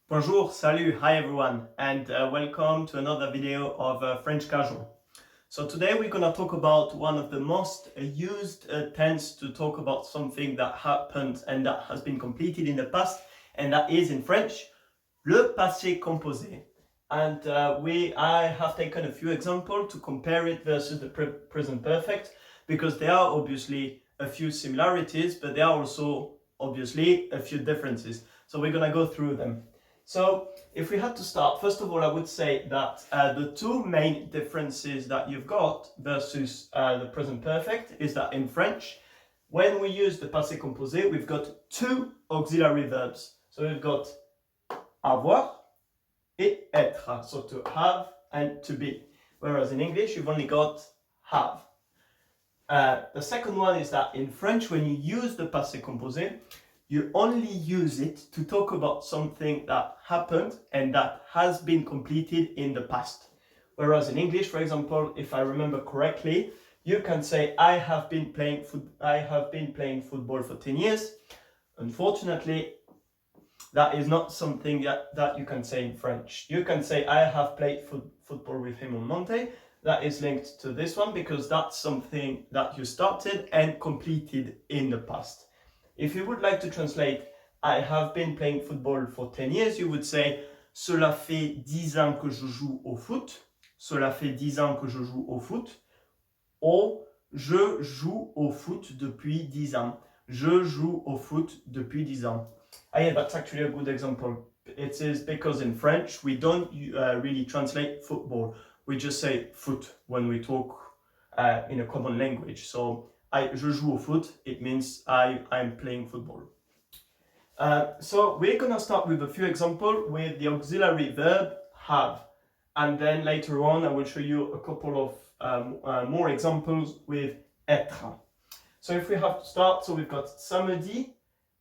Bonjour, salut, hi everyone, and welcome to another video of French Casual. So today we're going to talk about one of the most used tense to talk about something that happened and that has been completed in the past, and that is in French, le passé composé. And I have taken a few examples to compare it versus the present perfect, because there are obviously a few similarities, but there are also obviously a few differences. So we're going to go through them. So if we had to start, first of all, I would say that the two main differences that you've got versus the present perfect is that in French, when we use the passé composé, we've got two auxiliary verbs. So we've got avoir et être, so to have and to be. Whereas in English, you've only got have. The second one is that in French, when you use the passé composé, you only use it to talk about something that happened and that has been completed in the past. Whereas in English, for example, if I remember correctly, you can say, I have been playing football for 10 years. Unfortunately, that is not something that you can say in French. You can say, I have played football with him on Monday. That is linked to this one because that's something that you started and completed in the past. If you would like to translate, I have been playing football for 10 years, you would say, cela fait 10 ans que je joue au foot. Cela fait 10 ans que je joue au foot. Ou je joue au foot depuis 10 ans. Je joue au foot depuis 10 ans. Yeah, that's actually a good example. It is because in French, we don't really translate football. We just say foot when we talk in a common language. So, je joue au foot, it means I'm playing football. So we're going to start with a few examples with the auxiliary verb have. And then later on, I will show you a couple of more examples with être. So if we have to start, so we've got samedi,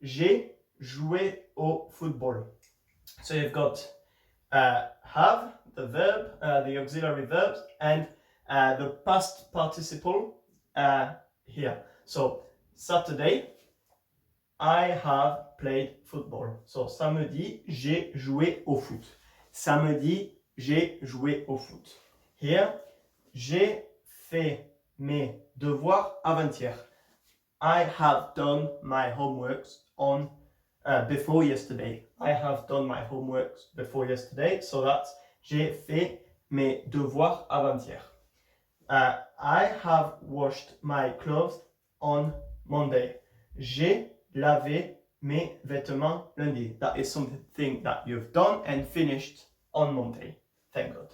j'ai joué au football. So you've got have, the verb, the auxiliary verbs, and the past participle here. So Saturday, I have played football. So samedi, j'ai joué au foot. Samedi, j'ai joué au foot. Here, j'ai fait mes devoirs avant-hier. I have done my homeworks on before yesterday. I have done my homeworks before yesterday. So that's j'ai fait mes devoirs avant-hier. I have washed my clothes on Monday. J'ai lavé mes vêtements lundi. That is something that you've done and finished on Monday. Thank God.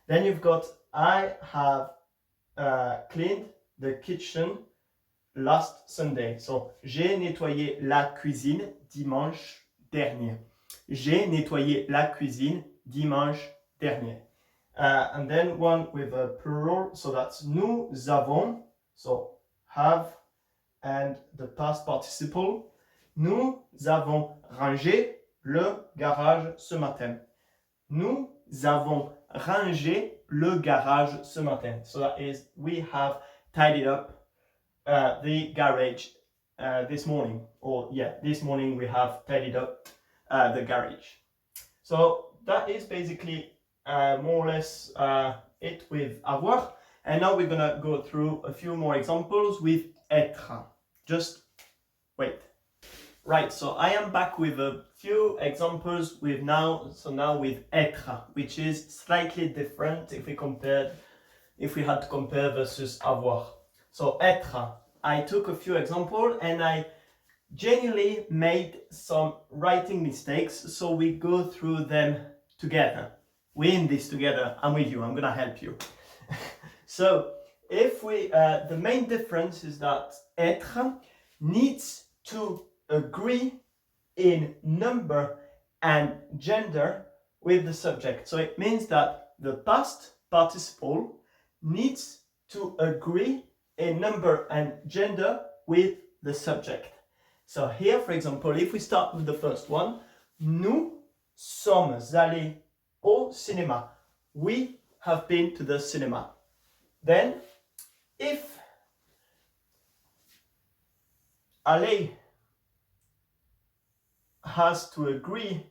Then you've got I have cleaned the kitchen last Sunday. So, j'ai nettoyé la cuisine dimanche dernier. J'ai nettoyé la cuisine dimanche dernier. And then one with a plural, so that's nous avons, so have and the past participle. Nous avons rangé le garage ce matin. Nous avons rangé le garage ce matin. So that is, we have tidied up the garage this morning. Or yeah, this morning we have tidied up the garage. So that is basically more or less it with avoir. And now we're going to go through a few more examples with être. Just wait. Right, so I am back with a few examples with now with être, which is slightly different if we had to compare versus avoir. So être, I took a few examples and I genuinely made some writing mistakes, so we go through them together. We're in this together. I'm with you. I'm gonna help you. So if we, the main difference is that être needs to agree in number and gender with the subject. So it means that the past participle needs to agree in number and gender with the subject. So here, for example, if we start with the first one, nous sommes allés au cinéma. We have been to the cinema. Then, if aller has to agree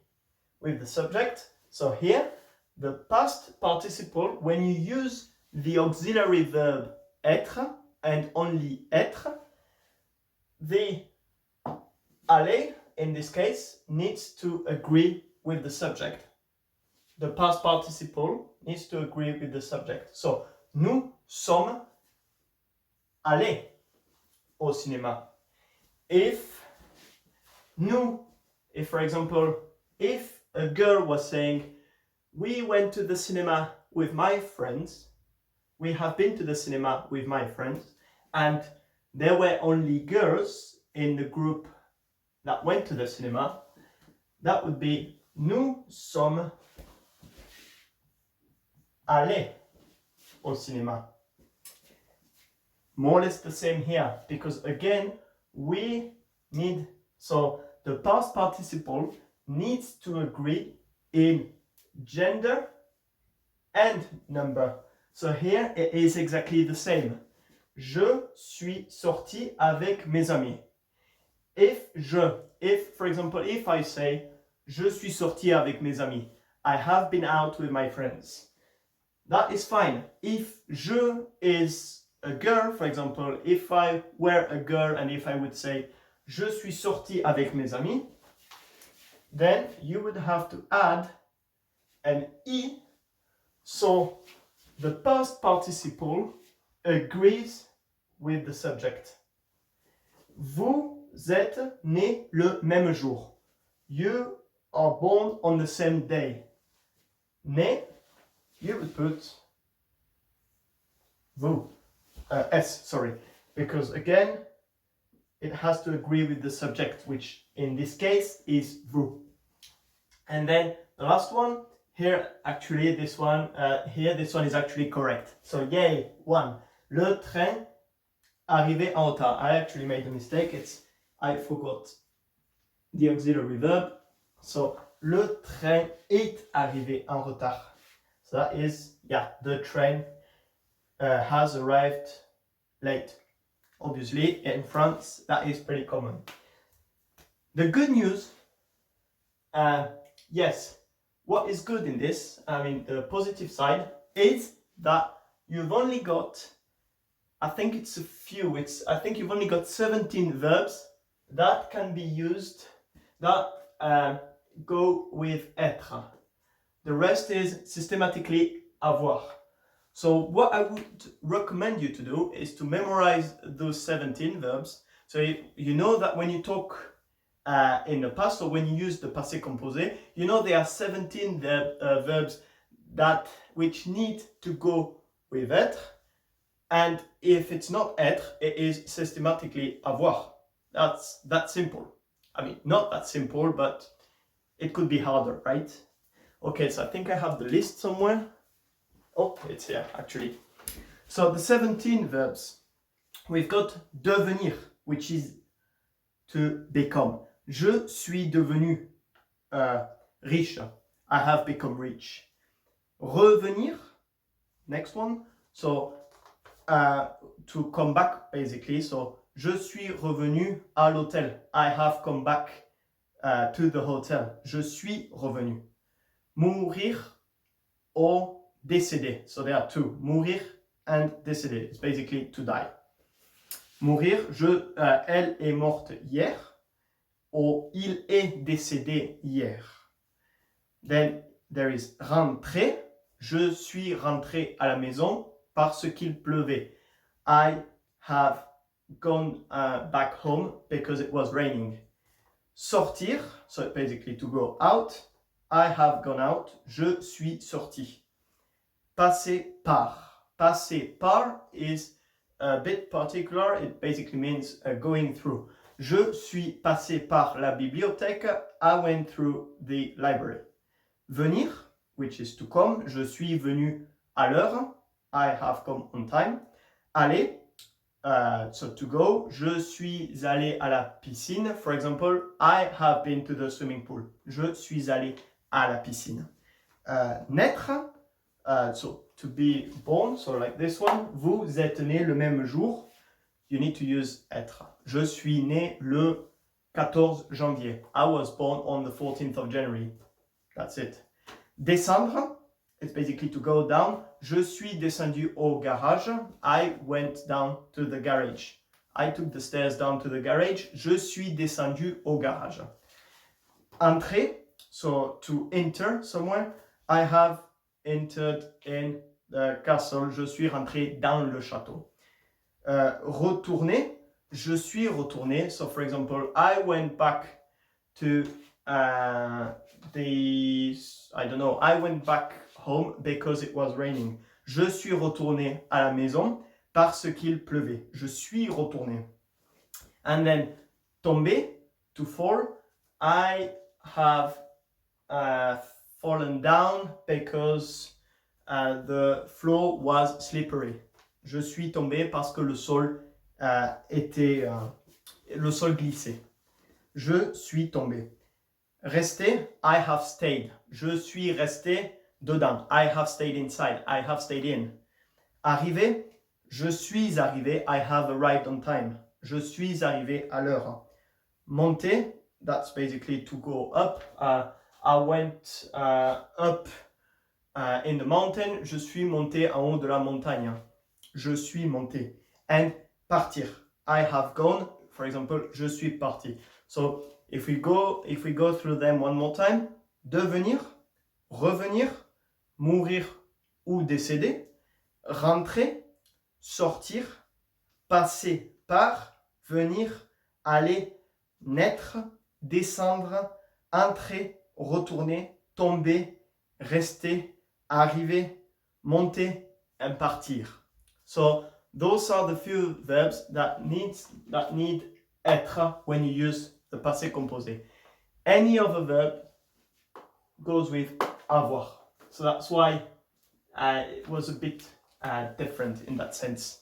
with the subject. So here, the past participle, when you use the auxiliary verb être and only être, the aller, in this case, needs to agree with the subject. The past participle needs to agree with the subject. So, nous sommes allés au cinéma. If for example, if a girl was saying, we went to the cinema with my friends, we have been to the cinema with my friends, and there were only girls in the group that went to the cinema, that would be nous sommes allés au cinéma. More or less the same here, because again, we need, so the past participle needs to agree in gender and number. So here it is exactly the same. Je suis sorti avec mes amis. If, for example, if I say, je suis sorti avec mes amis, I have been out with my friends, that is fine. If je is a girl, for example, if I were a girl and if I would say, je suis sorti avec mes amis, then you would have to add an I, so the past participle agrees with the subject. Vous êtes nés le même jour. You are born on the same day. Né, you would put vous, S, sorry, because again, it has to agree with the subject, which in this case is vous. And then the last one, here, actually, this one is actually correct. So, yay, one. Le train arrivé en retard. I actually made a mistake. I forgot the auxiliary verb. So, le train est arrivé en retard. So that is, yeah, the train has arrived late. Obviously, in France, that is pretty common. The good news, yes, what is good in this, I mean, the positive side, is that you've only got, I think you've only got 17 verbs that can be used, that go with être. The rest is systematically avoir. So what I would recommend you to do is to memorize those 17 verbs. So you know that when you talk in the past, or when you use the passé composé, you know there are 17 verbs which need to go with être. And if it's not être, it is systematically avoir. That's that simple. I mean, not that simple, but it could be harder, right? Okay, so I think I have the list somewhere. Oh, it's here, actually. So the 17 verbs. We've got devenir, which is to become. Je suis devenu riche. I have become rich. Revenir, next one. So to come back, basically. So je suis revenu à l'hôtel. I have come back to the hotel. Je suis revenu. Mourir or décéder. So there are two. Mourir and décéder. It's basically to die. Mourir, elle est morte hier. Or il est décédé hier. Then there is rentrer. Je suis rentré à la maison parce qu'il pleuvait. I have gone back home because it was raining. Sortir, so basically to go out. I have gone out. Je suis sorti. Passer par. Passer par is a bit particular. It basically means going through. Je suis passé par la bibliothèque. I went through the library. Venir, which is to come. Je suis venu à l'heure. I have come on time. Aller, so to go. Je suis allé à la piscine. For example, I have been to the swimming pool. Je suis allé à la piscine. Naître, so to be born, so like this one. Vous êtes né le même jour. You need to use être. Je suis né le 14 janvier. I was born on the 14th of January. That's it. Descendre, it's basically to go down. Je suis descendu au garage. I went down to the garage. I took the stairs down to the garage. Je suis descendu au garage. Entrer, so to enter somewhere. I have entered in the castle. Je suis rentré dans le château. Retourner, je suis retourné. So for example, I went back to I went back home because it was raining. Je suis retourné à la maison parce qu'il pleuvait. Je suis retourné. And then tomber, to fall. I have fallen down because the floor was slippery. Je suis tombé parce que le sol le sol glissait. Je suis tombé. Rester, I have stayed. Je suis resté dedans. I have stayed inside. I have stayed in. Arriver, je suis arrivé. I have arrived on time. Je suis arrivé à l'heure. Monter, that's basically to go up. I went up in the mountain. Je suis monté en haut de la montagne. Je suis monté. And partir. I have gone. For example, je suis parti. So if we go through them one more time, devenir, revenir, mourir ou décéder, rentrer, sortir, passer par, venir, aller, naître, descendre, entrer, retourner, tomber, rester, arriver, monter, and partir. So those are the few verbs that need être when you use the passé composé. Any other verb goes with avoir. So that's why it was a bit different in that sense.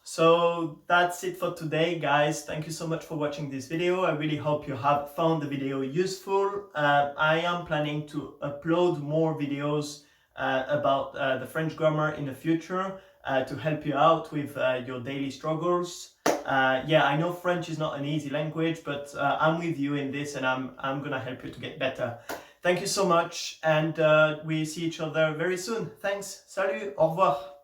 So that's it for today, guys. Thank you so much for watching this video. I really hope you have found the video useful. I am planning to upload more videos about the French grammar in the future to help you out with your daily struggles. Yeah, I know French is not an easy language, but I'm with you in this, and I'm gonna help you to get better. Thank you so much, and we see each other very soon. Thanks. Salut. Au revoir.